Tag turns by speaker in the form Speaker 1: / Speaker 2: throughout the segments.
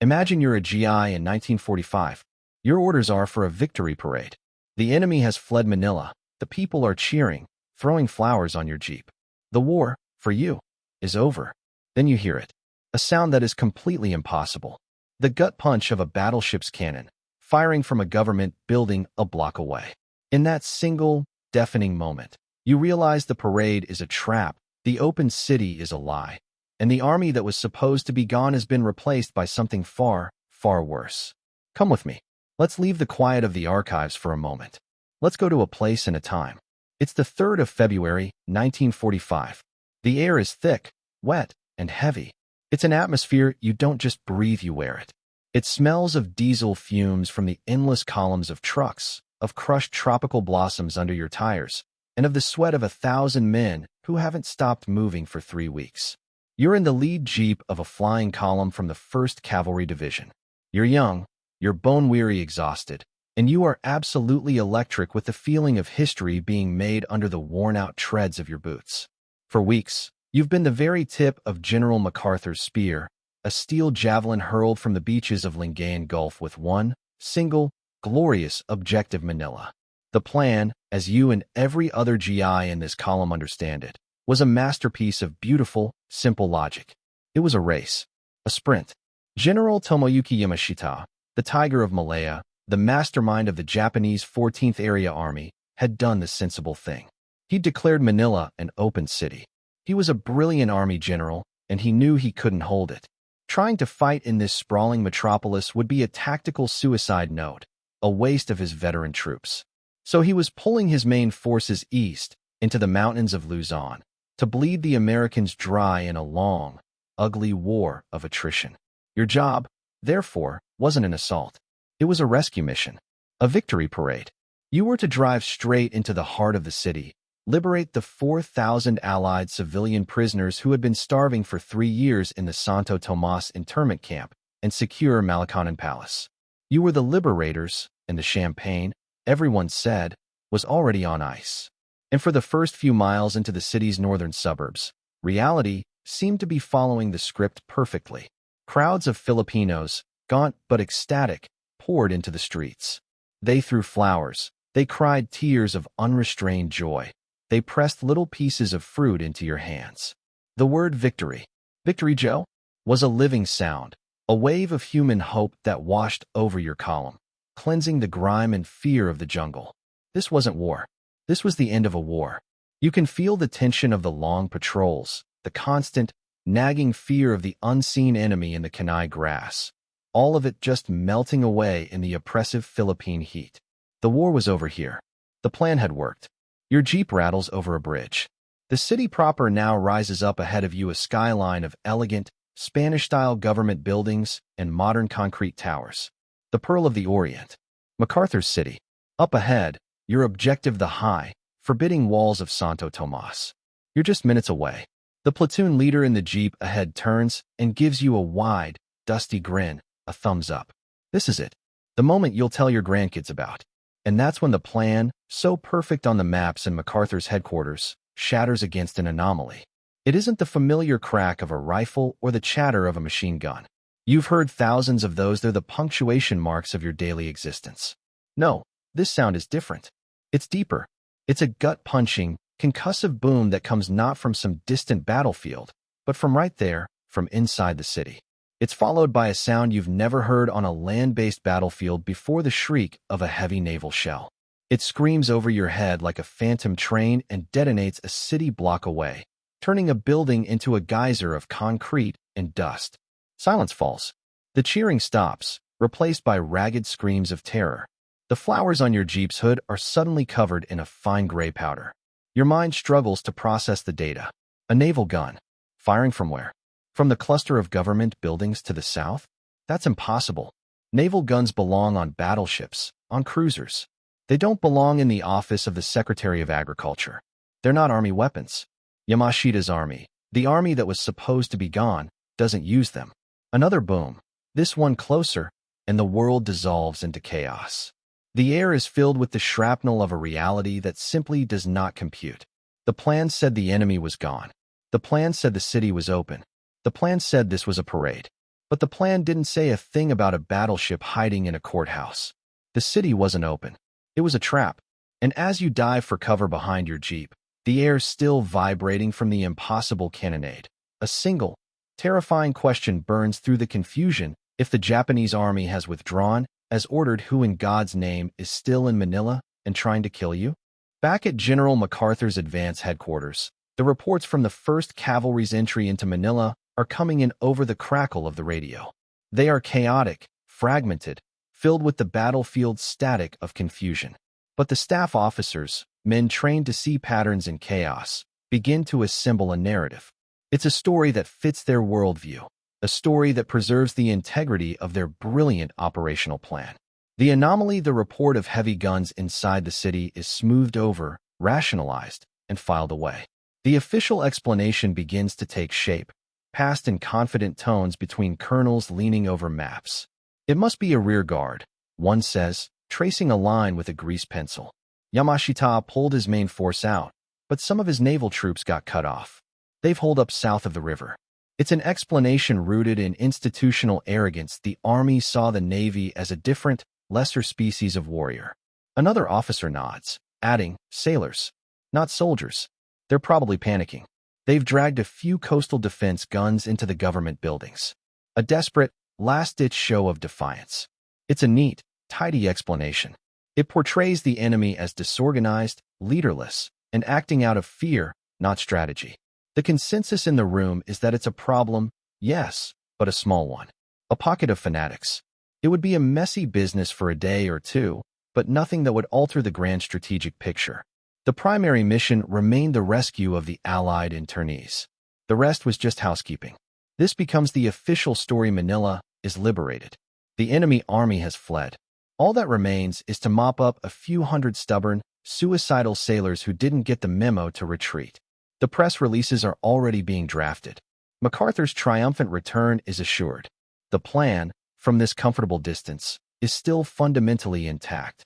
Speaker 1: Imagine you're a GI in 1945. Your orders are for a victory parade. The enemy has fled Manila. The people are cheering, throwing flowers on your jeep. The war, for you, is over. Then you hear it. A sound that is completely impossible. The gut punch of a battleship's cannon, firing from a government building a block away. In that single, deafening moment, you realize the parade is a trap, the open city is a lie, and the army that was supposed to be gone has been replaced by something far, far worse. Come with me. Let's leave the quiet of the archives for a moment. Let's go to a place and a time. It's the 3rd of February, 1945. The air is thick, wet, and heavy. It's an atmosphere you don't just breathe, you wear it. It smells of diesel fumes from the endless columns of trucks, of crushed tropical blossoms under your tires, and of the sweat of 1,000 men who haven't stopped moving for 3 weeks. You're in the lead jeep of a flying column from the 1st Cavalry Division. You're young, you're bone-weary, exhausted, and you are absolutely electric with the feeling of history being made under the worn-out treads of your boots. For weeks, you've been the very tip of General MacArthur's spear, a steel javelin hurled from the beaches of Lingayen Gulf with one single, glorious objective: Manila. The plan, as you and every other GI in this column understand it, was a masterpiece of beautiful, simple logic. It was a race, a sprint. General Tomoyuki Yamashita, the Tiger of Malaya, the mastermind of the Japanese 14th Area Army, had done the sensible thing. He declared Manila an open city. He was a brilliant army general, and he knew he couldn't hold it. Trying to fight in this sprawling metropolis would be a tactical suicide note, a waste of his veteran troops. So he was pulling his main forces east, into the mountains of Luzon, to bleed the Americans dry in a long, ugly war of attrition. Your job, therefore, wasn't an assault. It was a rescue mission, a victory parade. You were to drive straight into the heart of the city, liberate the 4,000 Allied civilian prisoners who had been starving for 3 years in the Santo Tomas internment camp, and secure Malacanan Palace. You were the liberators, and the champagne, everyone said, was already on ice. And for the first few miles into the city's northern suburbs, reality seemed to be following the script perfectly. Crowds of Filipinos, gaunt but ecstatic, poured into the streets. They threw flowers. They cried tears of unrestrained joy. They pressed little pieces of fruit into your hands. The word victory, Victory Joe, was a living sound, a wave of human hope that washed over your column, cleansing the grime and fear of the jungle. This wasn't war. This was the end of a war. You can feel the tension of the long patrols, the constant, nagging fear of the unseen enemy in the Kenai grass, all of it just melting away in the oppressive Philippine heat. The war was over here. The plan had worked. Your jeep rattles over a bridge. The city proper now rises up ahead of you, a skyline of elegant, Spanish-style government buildings and modern concrete towers. The Pearl of the Orient. MacArthur's city. Up ahead, your objective, the high, forbidding walls of Santo Tomas. You're just minutes away. The platoon leader in the jeep ahead turns and gives you a wide, dusty grin, a thumbs up. This is it. The moment you'll tell your grandkids about. And that's when the plan, so perfect on the maps in MacArthur's headquarters, shatters against an anomaly. It isn't the familiar crack of a rifle or the chatter of a machine gun. You've heard thousands of those. They're the punctuation marks of your daily existence. No, this sound is different. It's deeper. It's a gut-punching, concussive boom that comes not from some distant battlefield, but from right there, from inside the city. It's followed by a sound you've never heard on a land-based battlefield before: the shriek of a heavy naval shell. It screams over your head like a phantom train and detonates a city block away, turning a building into a geyser of concrete and dust. Silence falls. The cheering stops, replaced by ragged screams of terror. The flowers on your jeep's hood are suddenly covered in a fine gray powder. Your mind struggles to process the data. A naval gun. Firing from where? From the cluster of government buildings to the south? That's impossible. Naval guns belong on battleships, on cruisers. They don't belong in the office of the Secretary of Agriculture. They're not army weapons. Yamashita's army, the army that was supposed to be gone, doesn't use them. Another boom. This one closer, and the world dissolves into chaos. The air is filled with the shrapnel of a reality that simply does not compute. The plan said the enemy was gone. The plan said the city was open. The plan said this was a parade. But the plan didn't say a thing about a battleship hiding in a courthouse. The city wasn't open. It was a trap. And as you dive for cover behind your jeep, the air's still vibrating from the impossible cannonade. A single, terrifying question burns through the confusion. If the Japanese army has withdrawn, as ordered, who in God's name is still in Manila and trying to kill you? Back at General MacArthur's advance headquarters, the reports from the 1st Cavalry's entry into Manila are coming in over the crackle of the radio. They are chaotic, fragmented, filled with the battlefield static of confusion. But the staff officers, men trained to see patterns in chaos, begin to assemble a narrative. It's a story that fits their worldview, a story that preserves the integrity of their brilliant operational plan. The anomaly, the report of heavy guns inside the city, is smoothed over, rationalized, and filed away. The official explanation begins to take shape, passed in confident tones between colonels leaning over maps. It must be a rear guard, one says, tracing a line with a grease pencil. Yamashita pulled his main force out, but some of his naval troops got cut off. They've holed up south of the river. It's an explanation rooted in institutional arrogance. The army saw the Navy as a different, lesser species of warrior. Another officer nods, adding, sailors, not soldiers. They're probably panicking. They've dragged a few coastal defense guns into the government buildings. A desperate, last-ditch show of defiance. It's a neat, tidy explanation. It portrays the enemy as disorganized, leaderless, and acting out of fear, not strategy. The consensus in the room is that it's a problem, yes, but a small one. A pocket of fanatics. It would be a messy business for a day or two, but nothing that would alter the grand strategic picture. The primary mission remained the rescue of the Allied internees. The rest was just housekeeping. This becomes the official story. Manila is liberated. The enemy army has fled. All that remains is to mop up a few hundred stubborn, suicidal sailors who didn't get the memo to retreat. The press releases are already being drafted. MacArthur's triumphant return is assured. The plan, from this comfortable distance, is still fundamentally intact.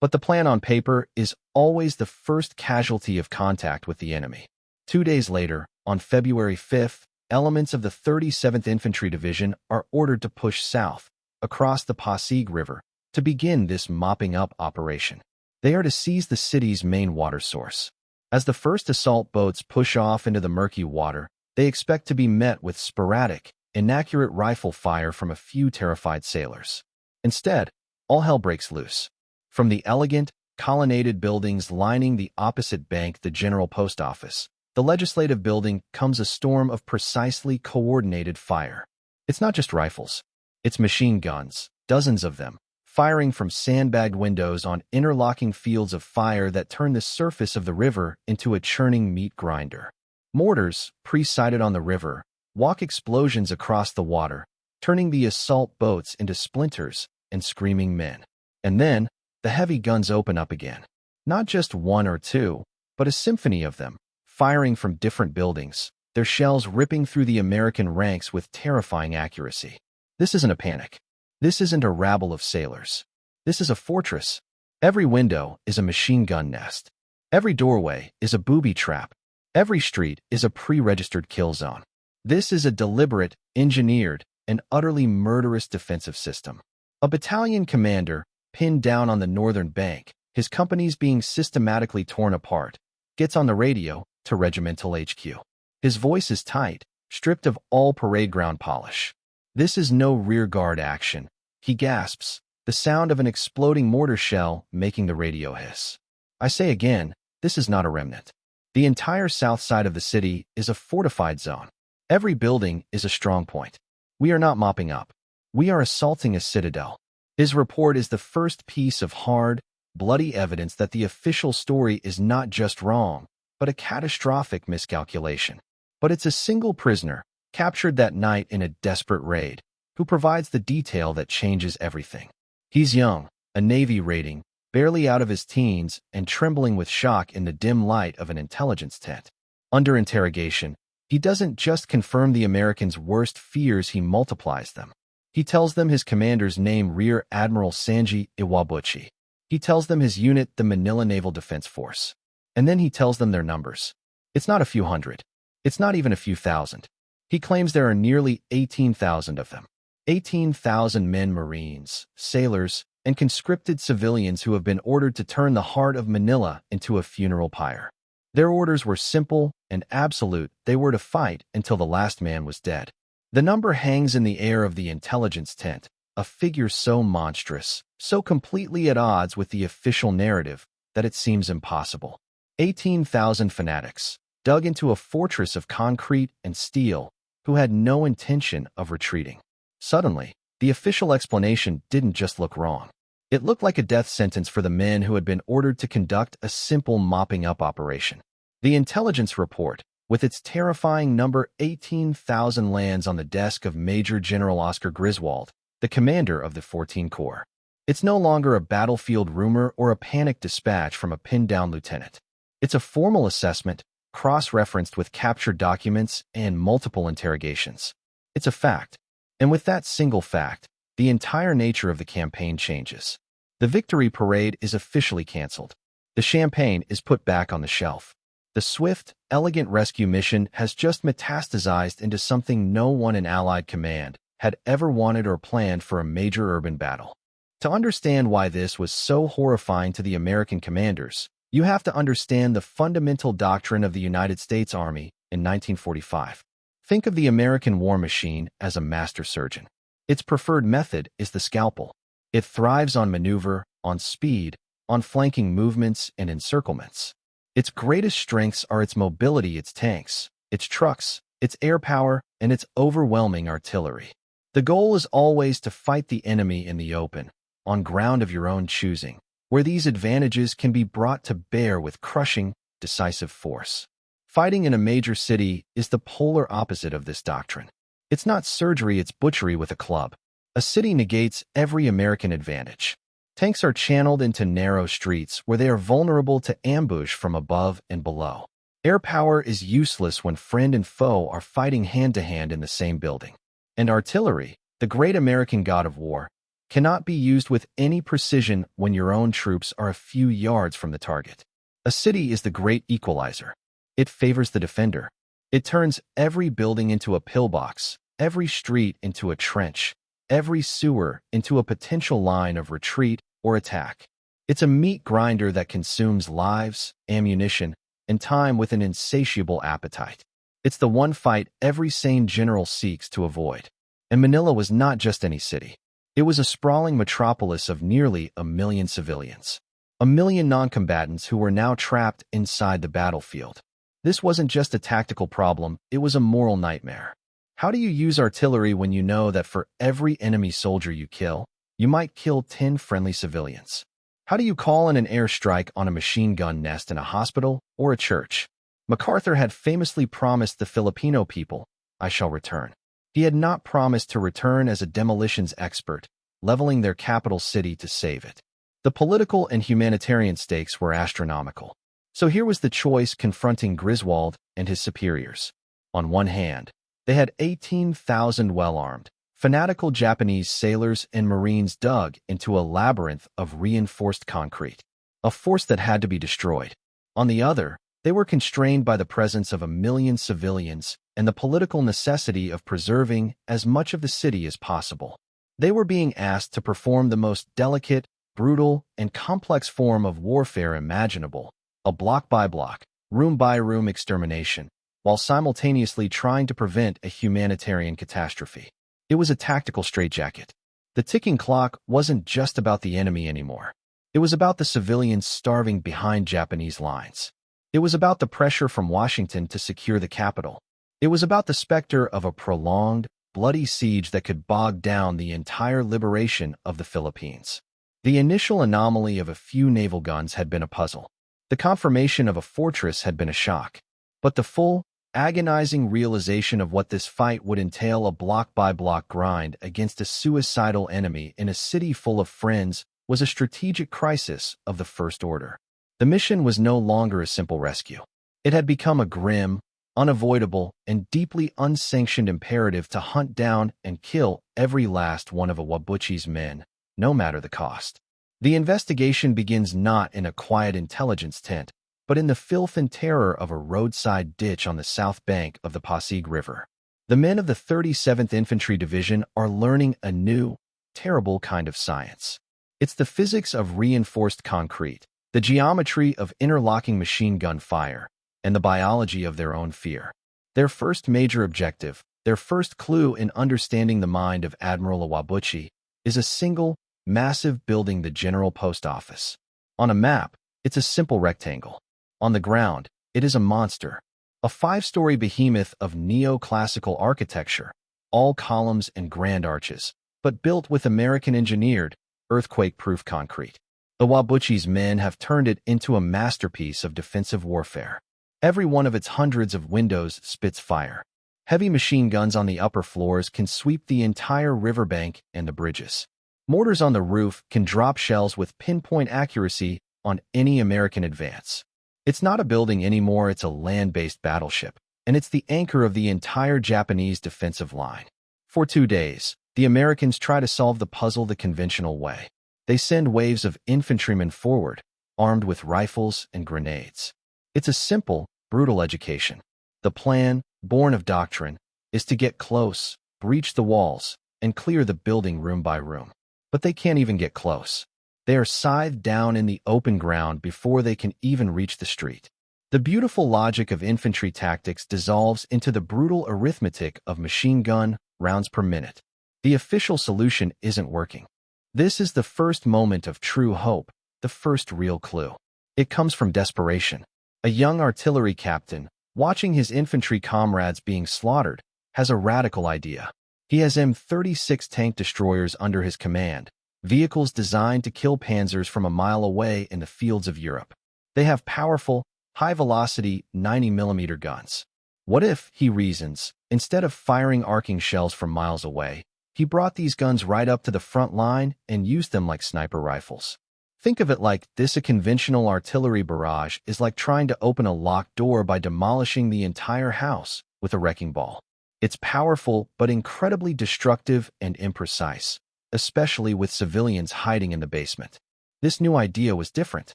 Speaker 1: But the plan on paper is always the first casualty of contact with the enemy. 2 days later, on February 5th, elements of the 37th Infantry Division are ordered to push south, across the Pasig River, to begin this mopping-up operation. They are to seize the city's main water source. As the first assault boats push off into the murky water, they expect to be met with sporadic, inaccurate rifle fire from a few terrified sailors. Instead, all hell breaks loose. From the elegant, colonnaded buildings lining the opposite bank, the General Post Office, the Legislative Building, comes a storm of precisely coordinated fire. It's not just rifles. It's machine guns, dozens of them, firing from sandbagged windows on interlocking fields of fire that turn the surface of the river into a churning meat grinder. Mortars, pre-sighted on the river, walk explosions across the water, turning the assault boats into splinters and screaming men. And then, the heavy guns open up again. Not just one or two, but a symphony of them, firing from different buildings, their shells ripping through the American ranks with terrifying accuracy. This isn't a panic. This isn't a rabble of sailors. This is a fortress. Every window is a machine gun nest. Every doorway is a booby trap. Every street is a pre-registered kill zone. This is a deliberate, engineered, and utterly murderous defensive system. A battalion commander, pinned down on the northern bank, his companies being systematically torn apart, gets on the radio to regimental HQ. His voice is tight, stripped of all parade ground polish. This is no rearguard action. He gasps, the sound of an exploding mortar shell making the radio hiss. I say again, this is not a remnant. The entire south side of the city is a fortified zone. Every building is a strong point. We are not mopping up. We are assaulting a citadel. His report is the first piece of hard, bloody evidence that the official story is not just wrong, but a catastrophic miscalculation. But it's a single prisoner, captured that night in a desperate raid, who provides the detail that changes everything. He's young, a Navy rating, barely out of his teens and trembling with shock in the dim light of an intelligence tent. Under interrogation, he doesn't just confirm the Americans' worst fears, he multiplies them. He tells them his commander's name, Rear Admiral Sanji Iwabuchi. He tells them his unit, the Manila Naval Defense Force. And then he tells them their numbers. It's not a few hundred. It's not even a few thousand. He claims there are nearly 18,000 of them. 18,000 men, Marines, sailors, and conscripted civilians who have been ordered to turn the heart of Manila into a funeral pyre. Their orders were simple and absolute. They were to fight until the last man was dead. The number hangs in the air of the intelligence tent, a figure so monstrous, so completely at odds with the official narrative that it seems impossible. 18,000 fanatics, dug into a fortress of concrete and steel, who had no intention of retreating. Suddenly, the official explanation didn't just look wrong. It looked like a death sentence for the men who had been ordered to conduct a simple mopping-up operation. The intelligence report, with its terrifying number 18,000, lands on the desk of Major General Oscar Griswold, the commander of the 14th Corps. It's no longer a battlefield rumor or a panic dispatch from a pinned-down lieutenant. It's a formal assessment, cross-referenced with captured documents and multiple interrogations. It's a fact. And with that single fact, the entire nature of the campaign changes. The victory parade is officially canceled. The champagne is put back on the shelf. The swift, elegant rescue mission has just metastasized into something no one in Allied command had ever wanted or planned for a major urban battle. To understand why this was so horrifying to the American commanders, you have to understand the fundamental doctrine of the United States Army in 1945. Think of the American war machine as a master surgeon. Its preferred method is the scalpel. It thrives on maneuver, on speed, on flanking movements and encirclements. Its greatest strengths are its mobility, its tanks, its trucks, its air power, and its overwhelming artillery. The goal is always to fight the enemy in the open, on ground of your own choosing, where these advantages can be brought to bear with crushing, decisive force. Fighting in a major city is the polar opposite of this doctrine. It's not surgery, it's butchery with a club. A city negates every American advantage. Tanks are channeled into narrow streets where they are vulnerable to ambush from above and below. Air power is useless when friend and foe are fighting hand-to-hand in the same building. And artillery, the great American god of war, cannot be used with any precision when your own troops are a few yards from the target. A city is the great equalizer. It favors the defender. It turns every building into a pillbox, every street into a trench, every sewer into a potential line of retreat or attack. It's a meat grinder that consumes lives, ammunition, and time with an insatiable appetite. It's the one fight every sane general seeks to avoid. And Manila was not just any city. It was a sprawling metropolis of nearly 1 million civilians. 1 million non-combatants who were now trapped inside the battlefield. This wasn't just a tactical problem, it was a moral nightmare. How do you use artillery when you know that for every enemy soldier you kill, you might kill 10 friendly civilians? How do you call in an airstrike on a machine gun nest in a hospital or a church? MacArthur had famously promised the Filipino people, "I shall return." He had not promised to return as a demolitions expert, leveling their capital city to save it. The political and humanitarian stakes were astronomical. So here was the choice confronting Griswold and his superiors. On one hand, they had 18,000 well-armed, fanatical Japanese sailors and Marines dug into a labyrinth of reinforced concrete, a force that had to be destroyed. On the other, they were constrained by the presence of 1 million civilians and the political necessity of preserving as much of the city as possible. They were being asked to perform the most delicate, brutal, and complex form of warfare imaginable, a block-by-block, room-by-room extermination, while simultaneously trying to prevent a humanitarian catastrophe. It was a tactical straitjacket. The ticking clock wasn't just about the enemy anymore. It was about the civilians starving behind Japanese lines. It was about the pressure from Washington to secure the capital. It was about the specter of a prolonged, bloody siege that could bog down the entire liberation of the Philippines. The initial anomaly of a few naval guns had been a puzzle. The confirmation of a fortress had been a shock. But the full, agonizing realization of what this fight would entail, a block-by-block grind against a suicidal enemy in a city full of friends, was a strategic crisis of the first order. The mission was no longer a simple rescue. It had become a grim, unavoidable, and deeply unsanctioned imperative to hunt down and kill every last one of Iwabuchi's men, no matter the cost. The investigation begins not in a quiet intelligence tent, but in the filth and terror of a roadside ditch on the south bank of the Pasig River. The men of the 37th Infantry Division are learning a new, terrible kind of science. It's the physics of reinforced concrete, the geometry of interlocking machine gun fire, and the biology of their own fear. Their first major objective, their first clue in understanding the mind of Admiral Iwabuchi, is a single, massive building, the General Post Office. On a map, it's a simple rectangle. On the ground, it is a monster, a 5-story behemoth of neoclassical architecture, all columns and grand arches, but built with American-engineered, earthquake-proof concrete. Iwabuchi's men have turned it into a masterpiece of defensive warfare. Every one of its hundreds of windows spits fire. Heavy machine guns on the upper floors can sweep the entire riverbank and the bridges. Mortars on the roof can drop shells with pinpoint accuracy on any American advance. It's not a building anymore, it's a land-based battleship, and it's the anchor of the entire Japanese defensive line. For 2 days, the Americans try to solve the puzzle the conventional way. They send waves of infantrymen forward, armed with rifles and grenades. It's a simple, brutal education. The plan, born of doctrine, is to get close, breach the walls, and clear the building room by room. But they can't even get close. They are scythed down in the open ground before they can even reach the street. The beautiful logic of infantry tactics dissolves into the brutal arithmetic of machine gun rounds per minute. The official solution isn't working. This is the first moment of true hope, the first real clue. It comes from desperation. A young artillery captain, watching his infantry comrades being slaughtered, has a radical idea. He has M36 tank destroyers under his command, vehicles designed to kill panzers from a mile away in the fields of Europe. They have powerful, high-velocity 90mm guns. What if, he reasons, instead of firing arcing shells from miles away, he brought these guns right up to the front line and used them like sniper rifles? Think of it like this: a conventional artillery barrage is like trying to open a locked door by demolishing the entire house with a wrecking ball. It's powerful but incredibly destructive and imprecise, especially with civilians hiding in the basement. This new idea was different.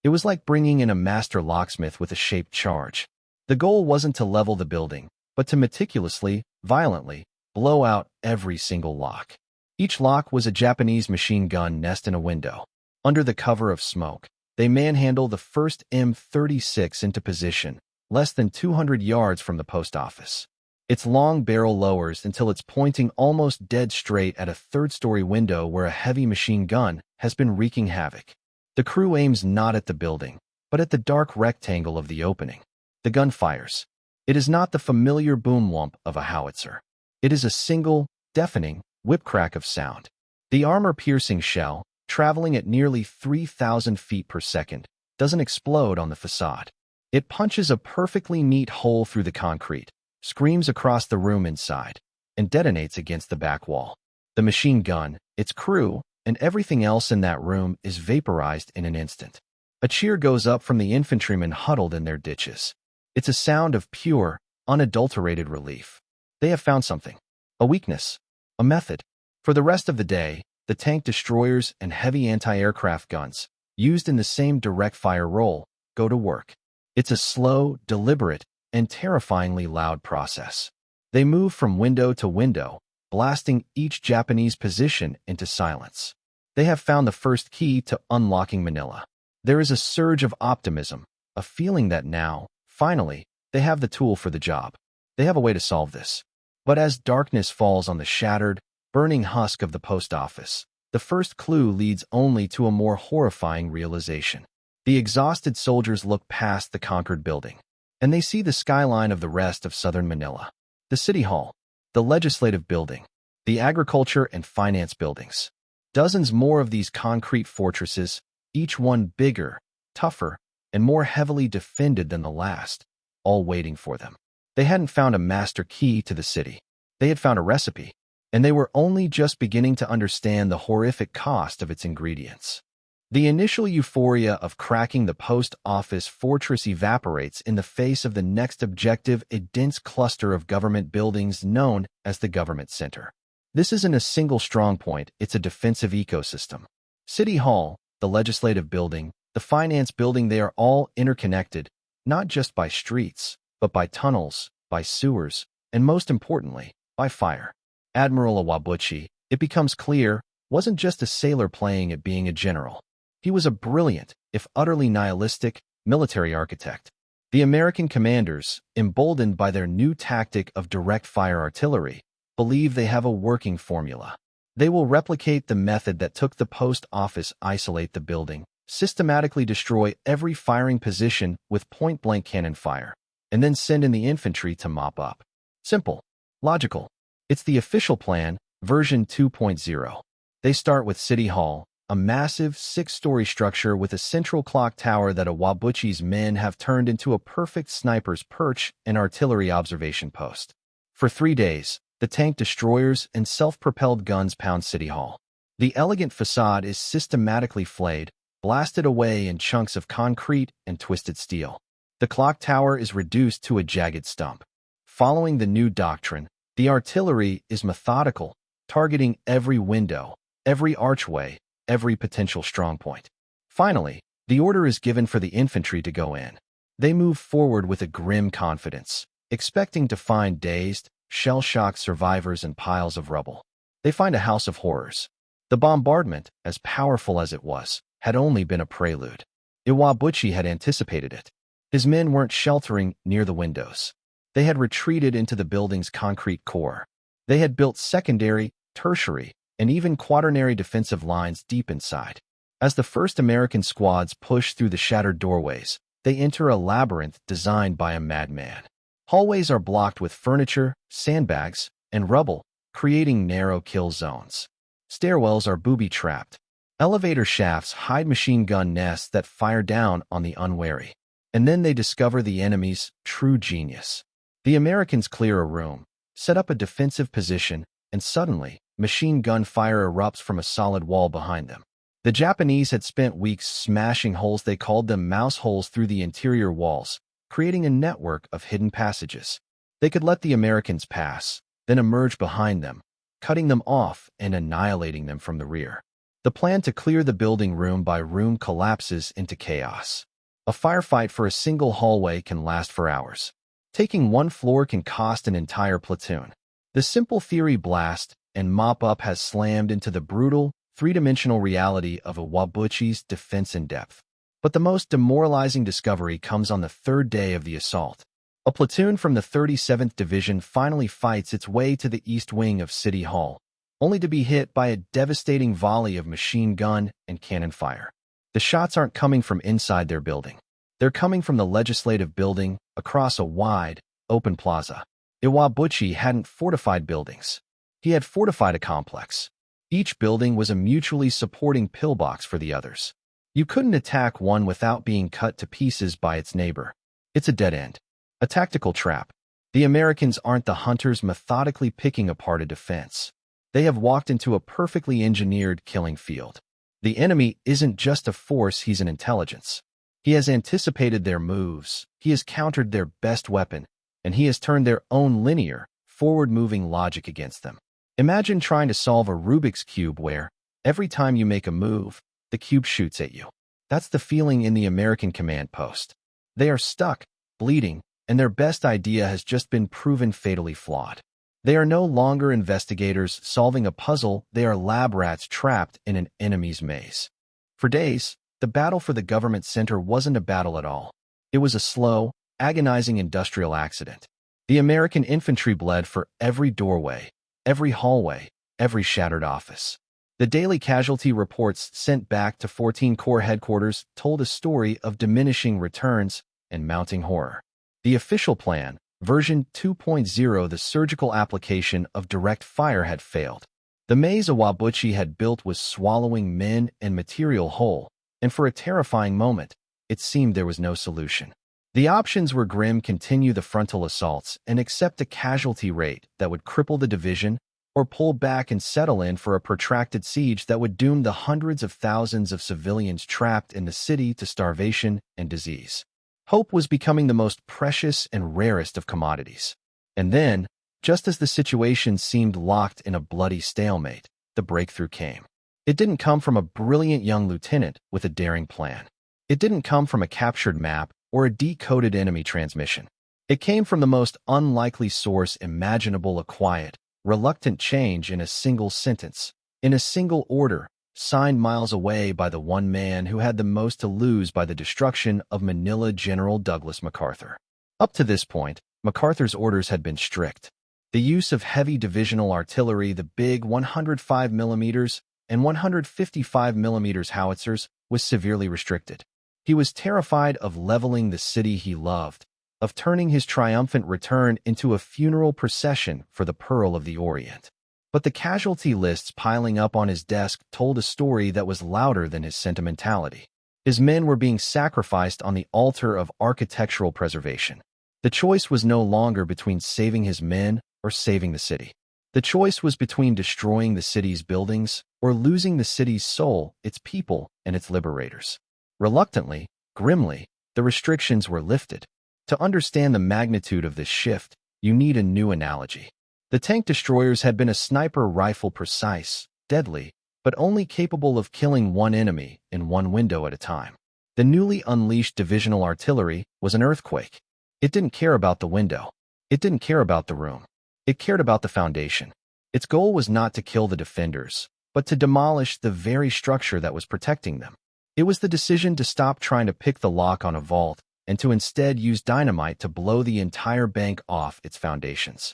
Speaker 1: It was like bringing in a master locksmith with a shaped charge. The goal wasn't to level the building, but to meticulously, violently, blow out every single lock. Each lock was a Japanese machine gun nest in a window. Under the cover of smoke, they manhandle the first M36 into position, less than 200 yards from the post office. Its long barrel lowers until it's pointing almost dead straight at a 3rd-story window where a heavy machine gun has been wreaking havoc. The crew aims not at the building, but at the dark rectangle of the opening. The gun fires. It is not the familiar boom whomp of a howitzer. It is a single, deafening, whip-crack of sound. The armor-piercing shell, traveling at nearly 3,000 feet per second, doesn't explode on the facade. It punches a perfectly neat hole through the concrete, screams across the room inside, and detonates against the back wall. The machine gun, its crew, and everything else in that room is vaporized in an instant. A cheer goes up from the infantrymen huddled in their ditches. It's a sound of pure, unadulterated relief. They have found something. A weakness. A method. For the rest of the day, the tank destroyers and heavy anti-aircraft guns, used in the same direct fire role, go to work. It's a slow, deliberate, and terrifyingly loud process. They move from window to window, blasting each Japanese position into silence. They have found the first key to unlocking Manila. There is a surge of optimism, a feeling that now, finally, they have the tool for the job. They have a way to solve this. But as darkness falls on the shattered, burning husk of the post office, the first clue leads only to a more horrifying realization. The exhausted soldiers look past the conquered building, and they see the skyline of the rest of southern Manila. The city hall, the legislative building, the agriculture and finance buildings. Dozens more of these concrete fortresses, each one bigger, tougher, and more heavily defended than the last, all waiting for them. They hadn't found a master key to the city. They had found a recipe, and they were only just beginning to understand the horrific cost of its ingredients. The initial euphoria of cracking the post office fortress evaporates in the face of the next objective, a dense cluster of government buildings known as the government center. This isn't a single strong point, it's a defensive ecosystem. City Hall, the legislative building, the finance building, they are all interconnected, not just by streets, but by tunnels, by sewers, and most importantly, by fire. Admiral Iwabuchi, it becomes clear, wasn't just a sailor playing at being a general. He was a brilliant, if utterly nihilistic, military architect. The American commanders, emboldened by their new tactic of direct fire artillery, believe they have a working formula. They will replicate the method that took the post office, isolate the building, systematically destroy every firing position with point-blank cannon fire, and then send in the infantry to mop up. Simple. Logical. It's the official plan, version 2.0. They start with City Hall, a massive 6-story structure with a central clock tower that Iwabuchi's men have turned into a perfect sniper's perch and artillery observation post. For 3 days, the tank destroyers and self-propelled guns pound City Hall. The elegant facade is systematically flayed, blasted away in chunks of concrete and twisted steel. The clock tower is reduced to a jagged stump. Following the new doctrine, the artillery is methodical, targeting every window, every archway, every potential strongpoint. Finally, the order is given for the infantry to go in. They move forward with a grim confidence, expecting to find dazed, shell-shocked survivors and piles of rubble. They find a house of horrors. The bombardment, as powerful as it was, had only been a prelude. Iwabuchi had anticipated it. His men weren't sheltering near the windows. They had retreated into the building's concrete core. They had built secondary, tertiary, and even quaternary defensive lines deep inside. As the first American squads push through the shattered doorways, they enter a labyrinth designed by a madman. Hallways are blocked with furniture, sandbags, and rubble, creating narrow kill zones. Stairwells are booby-trapped. Elevator shafts hide machine gun nests that fire down on the unwary. And then they discover the enemy's true genius. The Americans clear a room, set up a defensive position, and suddenly, machine gun fire erupts from a solid wall behind them. The Japanese had spent weeks smashing holes, they called them mouse holes, through the interior walls, creating a network of hidden passages. They could let the Americans pass, then emerge behind them, cutting them off and annihilating them from the rear. The plan to clear the building room by room collapses into chaos. A firefight for a single hallway can last for hours. Taking one floor can cost an entire platoon. The simple theory blast and mop-up has slammed into the brutal, three-dimensional reality of Iwabuchi's defense in depth. But the most demoralizing discovery comes on the 3rd day of the assault. A platoon from the 37th Division finally fights its way to the east wing of City Hall, only to be hit by a devastating volley of machine gun and cannon fire. The shots aren't coming from inside their building. They're coming from the legislative building across a wide, open plaza. Iwabuchi hadn't fortified buildings. He had fortified a complex. Each building was a mutually supporting pillbox for the others. You couldn't attack one without being cut to pieces by its neighbor. It's a dead end. A tactical trap. The Americans aren't the hunters methodically picking apart a defense. They have walked into a perfectly engineered killing field. The enemy isn't just a force, he's an intelligence. He has anticipated their moves, he has countered their best weapon, and he has turned their own linear, forward-moving logic against them. Imagine trying to solve a Rubik's Cube where, every time you make a move, the cube shoots at you. That's the feeling in the American command post. They are stuck, bleeding, and their best idea has just been proven fatally flawed. They are no longer investigators solving a puzzle, they are lab rats trapped in an enemy's maze. For days, the battle for the government center wasn't a battle at all. It was a slow, agonizing industrial accident. The American infantry bled for every doorway, every hallway, every shattered office. The daily casualty reports sent back to 14 Corps headquarters told a story of diminishing returns and mounting horror. The official plan, version 2.0, the surgical application of direct fire, had failed. The maze Iwabuchi had built was swallowing men and material whole, and for a terrifying moment, it seemed there was no solution. The options were grim: continue the frontal assaults and accept a casualty rate that would cripple the division, or pull back and settle in for a protracted siege that would doom the hundreds of thousands of civilians trapped in the city to starvation and disease. Hope was becoming the most precious and rarest of commodities. And then, just as the situation seemed locked in a bloody stalemate, the breakthrough came. It didn't come from a brilliant young lieutenant with a daring plan. It didn't come from a captured map or a decoded enemy transmission. It came from the most unlikely source imaginable: a quiet, reluctant change in a single sentence, in a single order, signed miles away by the one man who had the most to lose by the destruction of Manila: General Douglas MacArthur. Up to this point, MacArthur's orders had been strict. The use of heavy divisional artillery, the big 105 mm and 155 mm howitzers, was severely restricted. He was terrified of leveling the city he loved, of turning his triumphant return into a funeral procession for the Pearl of the Orient. But the casualty lists piling up on his desk told a story that was louder than his sentimentality. His men were being sacrificed on the altar of architectural preservation. The choice was no longer between saving his men or saving the city. The choice was between destroying the city's buildings or losing the city's soul, its people, and its liberators. Reluctantly, grimly, the restrictions were lifted. To understand the magnitude of this shift, you need a new analogy. The tank destroyers had been a sniper rifle, precise, deadly, but only capable of killing one enemy in one window at a time. The newly unleashed divisional artillery was an earthquake. It didn't care about the window. It didn't care about the room. It cared about the foundation. Its goal was not to kill the defenders, but to demolish the very structure that was protecting them. It was the decision to stop trying to pick the lock on a vault and to instead use dynamite to blow the entire bank off its foundations.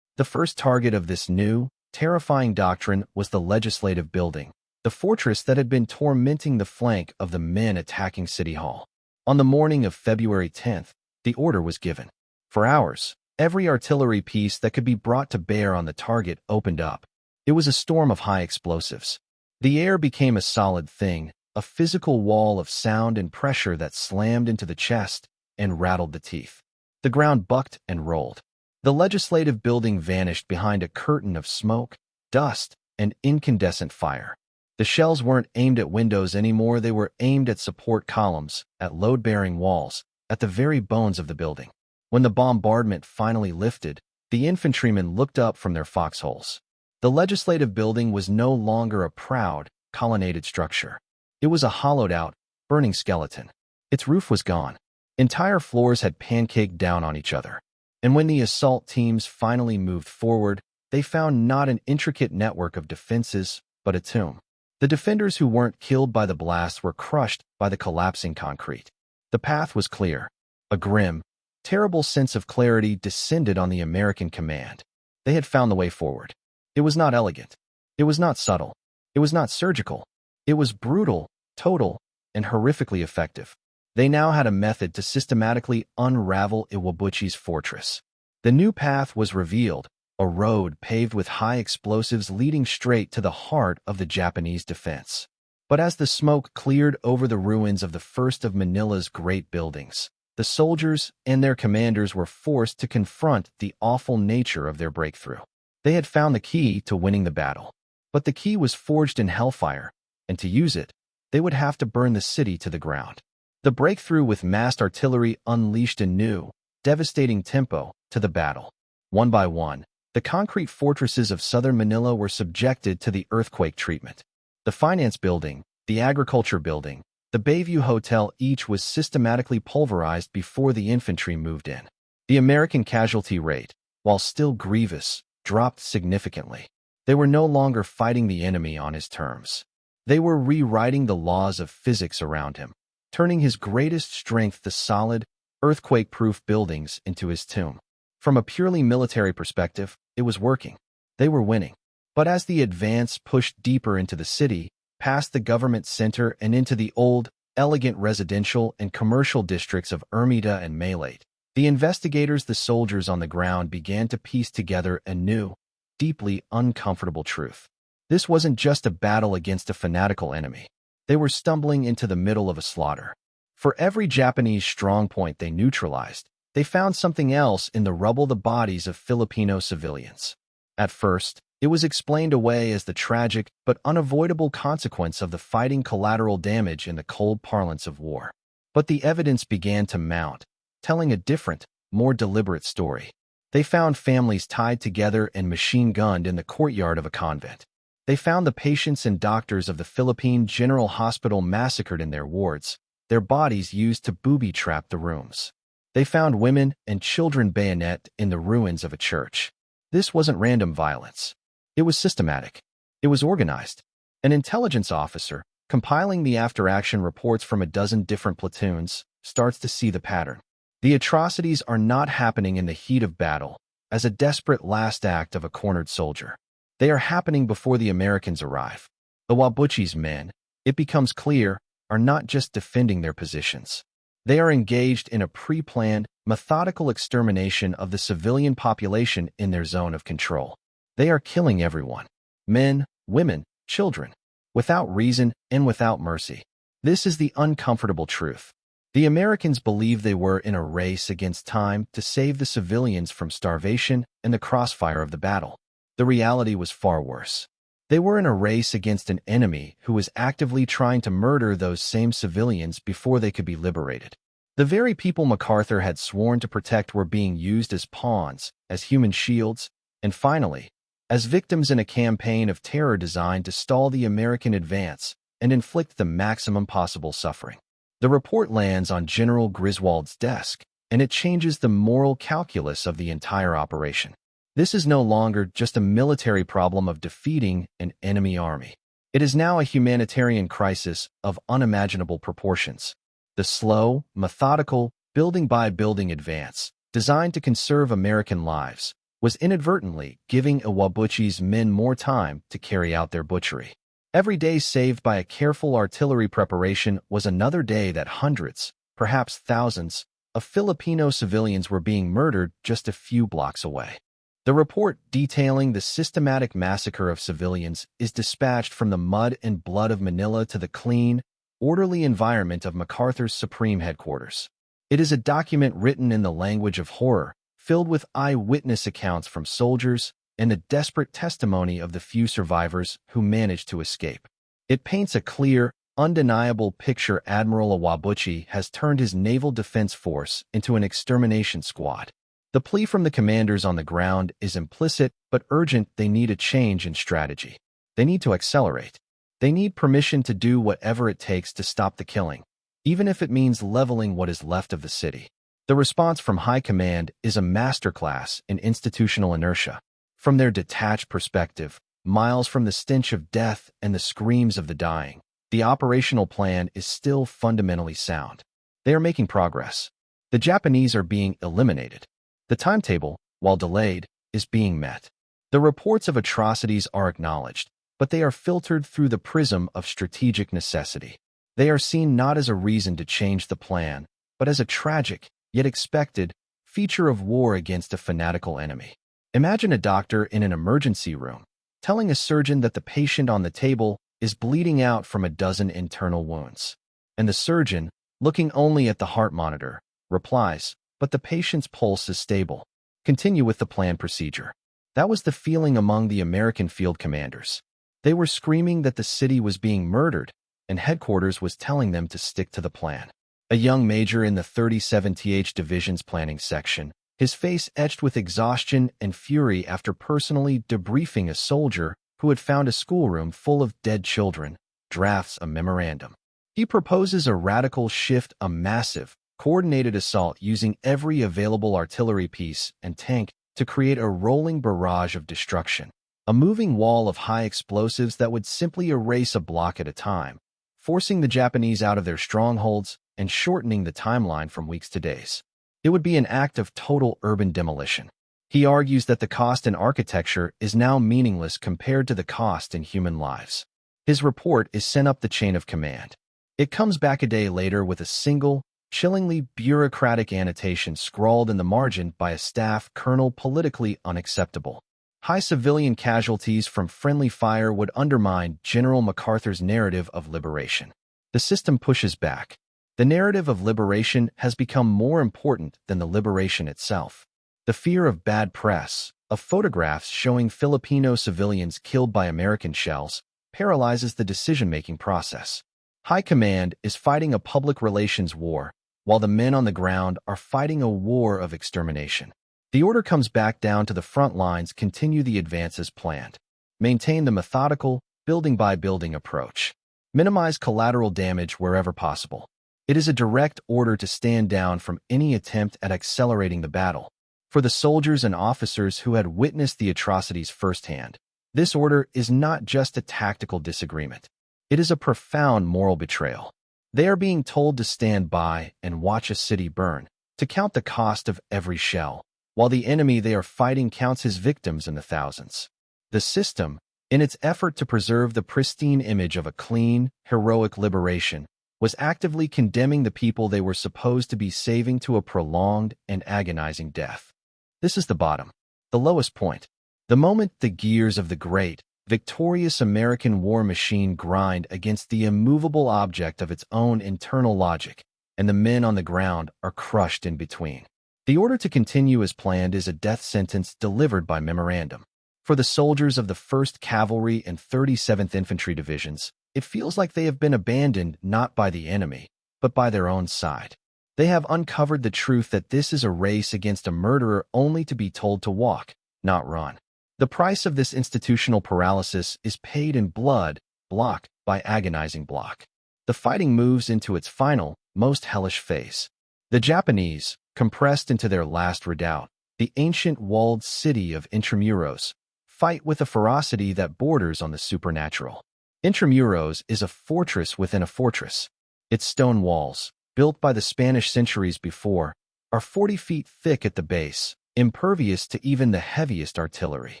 Speaker 1: The first target of this new, terrifying doctrine was the legislative building, the fortress that had been tormenting the flank of the men attacking City Hall. On the morning of February 10th, the order was given. For hours, every artillery piece that could be brought to bear on the target opened up. It was a storm of high explosives. The air became a solid thing, a physical wall of sound and pressure that slammed into the chest and rattled the teeth. The ground bucked and rolled. The legislative building vanished behind a curtain of smoke, dust, and incandescent fire. The shells weren't aimed at windows anymore. They were aimed at support columns, at load-bearing walls, at the very bones of the building. When the bombardment finally lifted, the infantrymen looked up from their foxholes. The legislative building was no longer a proud, colonnaded structure. It was a hollowed-out, burning skeleton. Its roof was gone. Entire floors had pancaked down on each other. And when the assault teams finally moved forward, they found not an intricate network of defenses, but a tomb. The defenders who weren't killed by the blast were crushed by the collapsing concrete. The path was clear. A grim, terrible sense of clarity descended on the American command. They had found the way forward. It was not elegant. It was not subtle. It was not surgical. It was brutal, total, and horrifically effective. They now had a method to systematically unravel Iwabuchi's fortress. The new path was revealed, a road paved with high explosives leading straight to the heart of the Japanese defense. But as the smoke cleared over the ruins of the first of Manila's great buildings, the soldiers and their commanders were forced to confront the awful nature of their breakthrough. They had found the key to winning the battle. But the key was forged in hellfire, and to use it, they would have to burn the city to the ground. The breakthrough with massed artillery unleashed a new, devastating tempo to the battle. One by one, the concrete fortresses of southern Manila were subjected to the earthquake treatment. The finance building, the agriculture building, the Bayview Hotel, each was systematically pulverized before the infantry moved in. The American casualty rate, while still grievous, dropped significantly. They were no longer fighting the enemy on his terms. They were rewriting the laws of physics around him, turning his greatest strength, the solid, earthquake-proof buildings, into his tomb. From a purely military perspective, it was working. They were winning. But as the advance pushed deeper into the city, past the government center and into the old, elegant residential and commercial districts of Ermita and Malaya, the investigators, the soldiers on the ground, began to piece together a new, deeply uncomfortable truth. This wasn't just a battle against a fanatical enemy. They were stumbling into the middle of a slaughter. For every Japanese strongpoint they neutralized, they found something else in the rubble: the bodies of Filipino civilians. At first, it was explained away as the tragic but unavoidable consequence of the fighting, collateral damage in the cold parlance of war. But the evidence began to mount, telling a different, more deliberate story. They found families tied together and machine-gunned in the courtyard of a convent. They found the patients and doctors of the Philippine General Hospital massacred in their wards, their bodies used to booby-trap the rooms. They found women and children bayoneted in the ruins of a church. This wasn't random violence. It was systematic. It was organized. An intelligence officer, compiling the after-action reports from a dozen different platoons, starts to see the pattern. The atrocities are not happening in the heat of battle, as a desperate last act of a cornered soldier. They are happening before the Americans arrive. Iwabuchi's men, it becomes clear, are not just defending their positions. They are engaged in a pre-planned, methodical extermination of the civilian population in their zone of control. They are killing everyone. Men, women, children. Without reason and without mercy. This is the uncomfortable truth. The Americans believed they were in a race against time to save the civilians from starvation and the crossfire of the battle. The reality was far worse. They were in a race against an enemy who was actively trying to murder those same civilians before they could be liberated. The very people MacArthur had sworn to protect were being used as pawns, as human shields, and finally, as victims in a campaign of terror designed to stall the American advance and inflict the maximum possible suffering. The report lands on General Griswold's desk, and it changes the moral calculus of the entire operation. This is no longer just a military problem of defeating an enemy army. It is now a humanitarian crisis of unimaginable proportions. The slow, methodical, building-by-building advance, designed to conserve American lives, was inadvertently giving Iwabuchi's men more time to carry out their butchery. Every day saved by a careful artillery preparation was another day that hundreds, perhaps thousands, of Filipino civilians were being murdered just a few blocks away. The report detailing the systematic massacre of civilians is dispatched from the mud and blood of Manila to the clean, orderly environment of MacArthur's Supreme Headquarters. It is a document written in the language of horror, filled with eyewitness accounts from soldiers and the desperate testimony of the few survivors who managed to escape. It paints a clear, undeniable picture. Admiral Iwabuchi has turned his naval defense force into an extermination squad. The plea from the commanders on the ground is implicit but urgent. They need a change in strategy. They need to accelerate. They need permission to do whatever it takes to stop the killing, even if it means leveling what is left of the city. The response from high command is a masterclass in institutional inertia. From their detached perspective, miles from the stench of death and the screams of the dying, the operational plan is still fundamentally sound. They are making progress. The Japanese are being eliminated. The timetable, while delayed, is being met. The reports of atrocities are acknowledged, but they are filtered through the prism of strategic necessity. They are seen not as a reason to change the plan, but as a tragic, yet expected, feature of war against a fanatical enemy. Imagine a doctor in an emergency room, telling a surgeon that the patient on the table is bleeding out from a dozen internal wounds. And the surgeon, looking only at the heart monitor, replies, "But the patient's pulse is stable. Continue with the planned procedure." That was the feeling among the American field commanders. They were screaming that the city was being murdered, and headquarters was telling them to stick to the plan. A young major in the 37th Division's planning section, his face etched with exhaustion and fury after personally debriefing a soldier who had found a schoolroom full of dead children, drafts a memorandum. He proposes a radical shift, a massive, coordinated assault using every available artillery piece and tank to create a rolling barrage of destruction, a moving wall of high explosives that would simply erase a block at a time, forcing the Japanese out of their strongholds and shortening the timeline from weeks to days. It would be an act of total urban demolition. He argues that the cost in architecture is now meaningless compared to the cost in human lives. His report is sent up the chain of command. It comes back a day later with a single, chillingly bureaucratic annotation scrawled in the margin by a staff colonel: politically unacceptable. High civilian casualties from friendly fire would undermine General MacArthur's narrative of liberation. The system pushes back. The narrative of liberation has become more important than the liberation itself. The fear of bad press, of photographs showing Filipino civilians killed by American shells, paralyzes the decision-making process. High command is fighting a public relations war, while the men on the ground are fighting a war of extermination. The order comes back down to the front lines: continue the advance as planned. Maintain the methodical, building-by-building approach. Minimize collateral damage wherever possible. It is a direct order to stand down from any attempt at accelerating the battle. For the soldiers and officers who had witnessed the atrocities firsthand, this order is not just a tactical disagreement. It is a profound moral betrayal. They are being told to stand by and watch a city burn, to count the cost of every shell, while the enemy they are fighting counts his victims in the thousands. The system, in its effort to preserve the pristine image of a clean, heroic liberation, was actively condemning the people they were supposed to be saving to a prolonged and agonizing death. This is the bottom, the lowest point. The moment the gears of the great, victorious American war machine grind against the immovable object of its own internal logic, and the men on the ground are crushed in between. The order to continue as planned is a death sentence delivered by memorandum. For the soldiers of the 1st Cavalry and 37th Infantry Divisions, it feels like they have been abandoned not by the enemy, but by their own side. They have uncovered the truth that this is a race against a murderer only to be told to walk, not run. The price of this institutional paralysis is paid in blood, block by agonizing block. The fighting moves into its final, most hellish phase. The Japanese, compressed into their last redoubt, the ancient walled city of Intramuros, fight with a ferocity that borders on the supernatural. Intramuros is a fortress within a fortress. Its stone walls, built by the Spanish centuries before, are 40 feet thick at the base, impervious to even the heaviest artillery.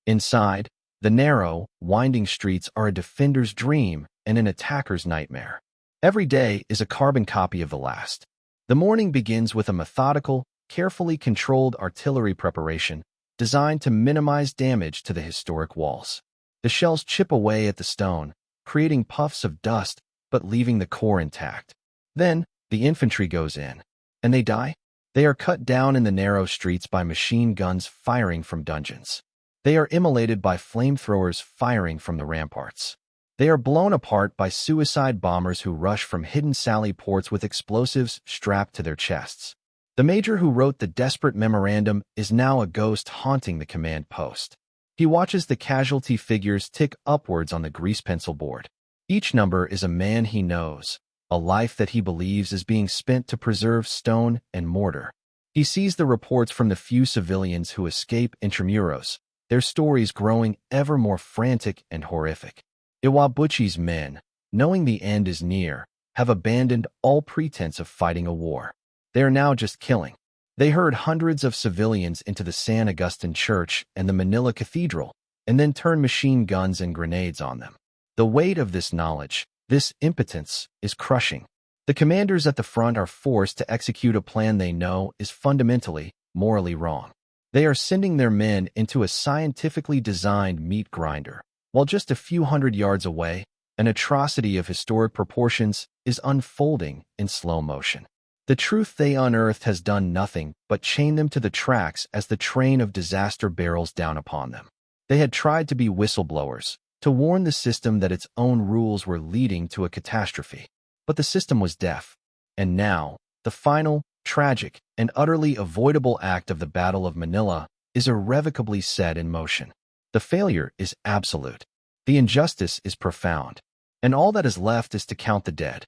Speaker 1: Inside, the narrow, winding streets are a defender's dream and an attacker's nightmare. Every day is a carbon copy of the last. The morning begins with a methodical, carefully controlled artillery preparation designed to minimize damage to the historic walls. The shells chip away at the stone, creating puffs of dust but leaving the core intact. Then, the infantry goes in. And they die? They are cut down in the narrow streets by machine guns firing from dungeons. They are immolated by flamethrowers firing from the ramparts. They are blown apart by suicide bombers who rush from hidden sally ports with explosives strapped to their chests. The major who wrote the desperate memorandum is now a ghost haunting the command post. He watches the casualty figures tick upwards on the grease pencil board. Each number is a man he knows, a life that he believes is being spent to preserve stone and mortar. He sees the reports from the few civilians who escape Intramuros, their stories growing ever more frantic and horrific. Iwabuchi's men, knowing the end is near, have abandoned all pretense of fighting a war. They are now just killing. They herd hundreds of civilians into the San Agustin Church and the Manila Cathedral, and then turn machine guns and grenades on them. The weight of this knowledge, this impotence, is crushing. The commanders at the front are forced to execute a plan they know is fundamentally, morally wrong. They are sending their men into a scientifically designed meat grinder, while just a few hundred yards away, an atrocity of historic proportions is unfolding in slow motion. The truth they unearthed has done nothing but chain them to the tracks as the train of disaster barrels down upon them. They had tried to be whistleblowers, to warn the system that its own rules were leading to a catastrophe. But the system was deaf. And now, the final, tragic, and utterly avoidable act of the Battle of Manila is irrevocably set in motion. The failure is absolute. The injustice is profound. And all that is left is to count the dead.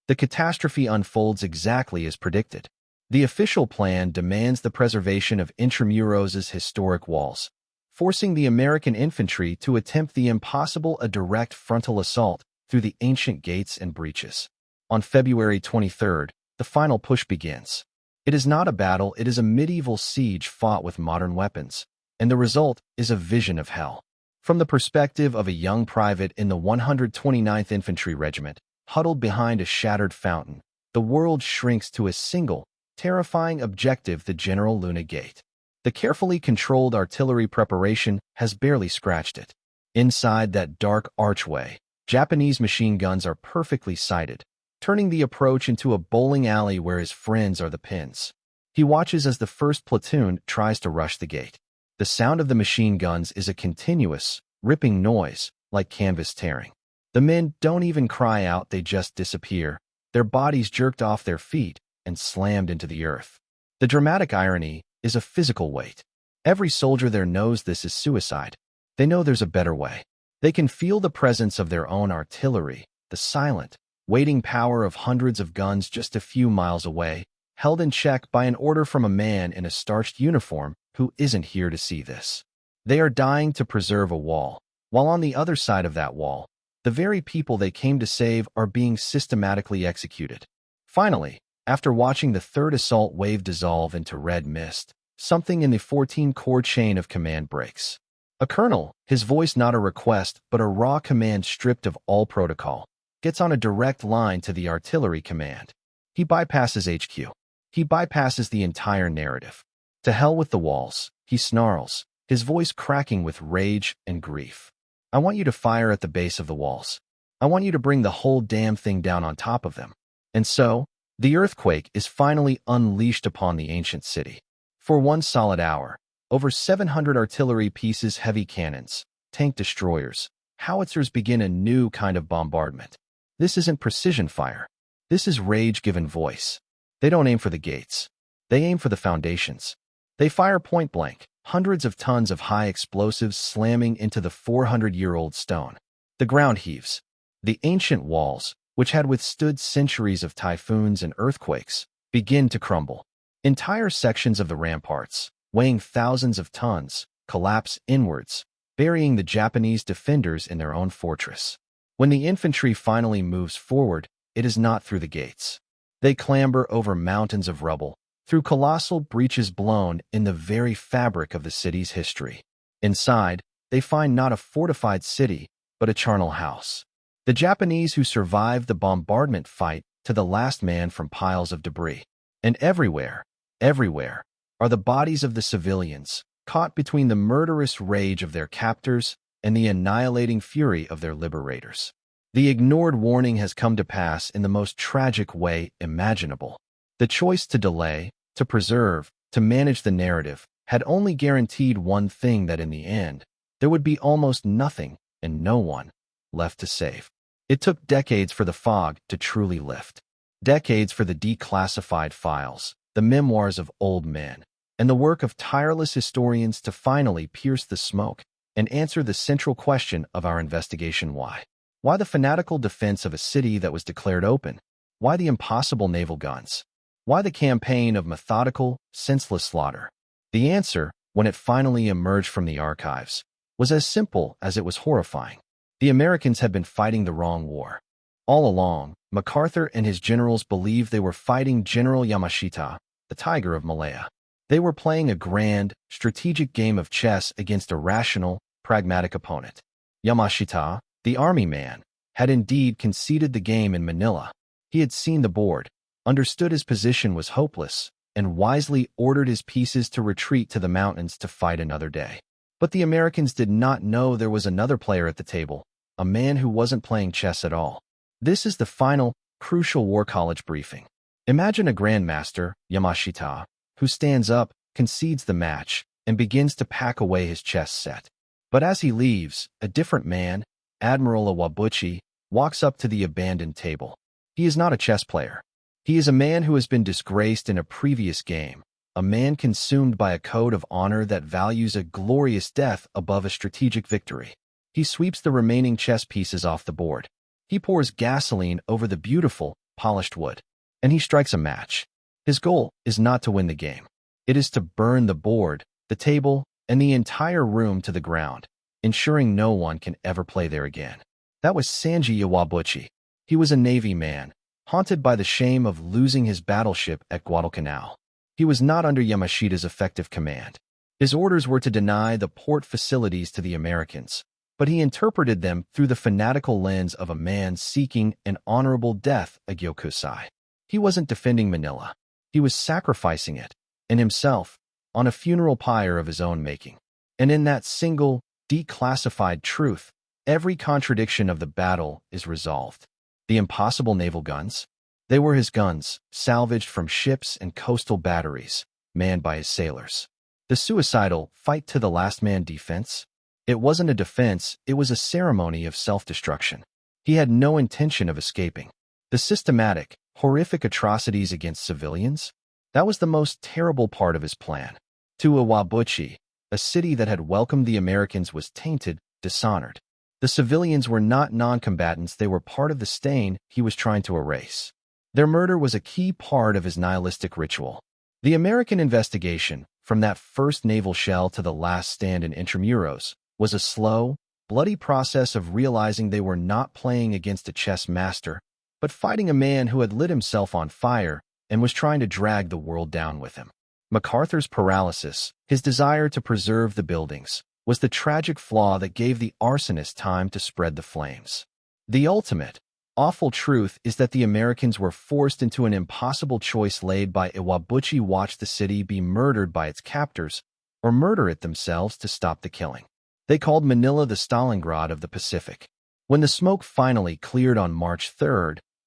Speaker 1: The catastrophe unfolds exactly as predicted. The official plan demands the preservation of Intramuros's historic walls, forcing the American infantry to attempt the impossible, a direct frontal assault through the ancient gates and breaches. On February 23rd, the final push begins. It is not a battle, it is a medieval siege fought with modern weapons, and the result is a vision of hell. From the perspective of a young private in the 129th Infantry Regiment, huddled behind a shattered fountain, the world shrinks to a single, terrifying objective: the General Luna Gate. The carefully controlled artillery preparation has barely scratched it. Inside that dark archway, Japanese machine guns are perfectly sighted, turning the approach into a bowling alley where his friends are the pins. He watches as the first platoon tries to rush the gate. The sound of the machine guns is a continuous, ripping noise, like canvas tearing. The men don't even cry out, they just disappear, their bodies jerked off their feet and slammed into the earth. The dramatic irony is a physical weight. Every soldier there knows this is suicide. They know there's a better way. They can feel the presence of their own artillery, the silent, waiting power of hundreds of guns just a few miles away, held in check by an order from a man in a starched uniform who isn't here to see this. They are dying to preserve a wall, while on the other side of that wall, the very people they came to save are being systematically executed. Finally, after watching the third assault wave dissolve into red mist, something in the 14-core chain of command breaks. A colonel, his voice not a request but a raw command stripped of all protocol, gets on a direct line to the artillery command. He bypasses HQ. He bypasses the entire narrative. To hell with the walls, he snarls, his voice cracking with rage and grief. I want you to fire at the base of the walls. I want you to bring the whole damn thing down on top of them. And so, the earthquake is finally unleashed upon the ancient city. For 1 solid hour, over 700 artillery pieces, heavy cannons, tank destroyers, howitzers begin a new kind of bombardment. This isn't precision fire. This is rage given voice. They don't aim for the gates. They aim for the foundations. They fire point blank, hundreds of tons of high explosives slamming into the 400-year-old stone. The ground heaves. The ancient walls, which had withstood centuries of typhoons and earthquakes, begin to crumble. Entire sections of the ramparts, weighing thousands of tons, collapse inwards, burying the Japanese defenders in their own fortress. When the infantry finally moves forward, it is not through the gates. They clamber over mountains of rubble, through colossal breaches blown in the very fabric of the city's history. Inside, they find not a fortified city, but a charnel house. The Japanese who survived the bombardment fight to the last man from piles of debris. And everywhere, are the bodies of the civilians, caught between the murderous rage of their captors and the annihilating fury of their liberators. The ignored warning has come to pass in the most tragic way imaginable. The choice to delay, to preserve, to manage the narrative had only guaranteed one thing, that in the end, there would be almost nothing and no one left to save. It took decades for the fog to truly lift. Decades for the declassified files, the memoirs of old men, and the work of tireless historians to finally pierce the smoke and answer the central question of our investigation: why? Why the fanatical defense of a city that was declared open? Why the impossible naval guns? Why the campaign of methodical, senseless slaughter? The answer, when it finally emerged from the archives, was as simple as it was horrifying. The Americans had been fighting the wrong war. All along, MacArthur and his generals believed they were fighting General Yamashita, the Tiger of Malaya. They were playing a grand, strategic game of chess against a rational, pragmatic opponent. Yamashita, the army man, had indeed conceded the game in Manila. He had seen the board, understood his position was hopeless, and wisely ordered his pieces to retreat to the mountains to fight another day. But the Americans did not know there was another player at the table, a man who wasn't playing chess at all. This is the final, crucial War College briefing. Imagine a grandmaster, Yamashita, who stands up, concedes the match, and begins to pack away his chess set. But as he leaves, a different man, Admiral Iwabuchi, walks up to the abandoned table. He is not a chess player. He is a man who has been disgraced in a previous game, a man consumed by a code of honor that values a glorious death above a strategic victory. He sweeps the remaining chess pieces off the board. He pours gasoline over the beautiful, polished wood, and he strikes a match. His goal is not to win the game. It is to burn the board, the table, and the entire room to the ground, ensuring no one can ever play there again. That was Sanji Iwabuchi. He was a Navy man, haunted by the shame of losing his battleship at Guadalcanal. He was not under Yamashita's effective command. His orders were to deny the port facilities to the Americans, but he interpreted them through the fanatical lens of a man seeking an honorable death at Gyokusai. He wasn't defending Manila. He was sacrificing it, and himself, on a funeral pyre of his own making. And in that single, declassified truth, every contradiction of the battle is resolved. The impossible naval guns? They were his guns, salvaged from ships and coastal batteries, manned by his sailors. The suicidal, fight to the last man defense? It wasn't a defense, it was a ceremony of self-destruction. He had no intention of escaping. The systematic, horrific atrocities against civilians? That was the most terrible part of his plan. To Iwabuchi, a city that had welcomed the Americans was tainted, dishonored. The civilians were not non-combatants, they were part of the stain he was trying to erase. Their murder was a key part of his nihilistic ritual. The American investigation, from that first naval shell to the last stand in Intramuros, was a slow, bloody process of realizing they were not playing against a chess master, but fighting a man who had lit himself on fire and was trying to drag the world down with him. MacArthur's paralysis, his desire to preserve the buildings, was the tragic flaw that gave the arsonist time to spread the flames. The ultimate, awful truth is that the Americans were forced into an impossible choice laid by Iwabuchi: watch the city be murdered by its captors, or murder it themselves to stop the killing. They called Manila the Stalingrad of the Pacific. When the smoke finally cleared on March 3,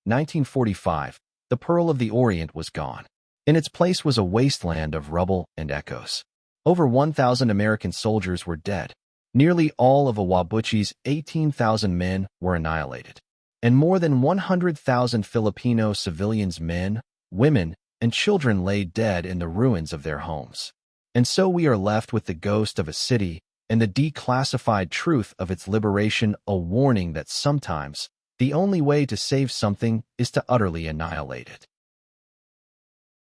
Speaker 1: 1945, the Pearl of the Orient was gone. In its place was a wasteland of rubble and echoes. Over 1,000 American soldiers were dead. Nearly all of Iwabuchi's 18,000 men were annihilated. And more than 100,000 Filipino civilians, men, women, and children lay dead in the ruins of their homes. And so we are left with the ghost of a city and the declassified truth of its liberation, a warning that sometimes the only way to save something is to utterly annihilate it.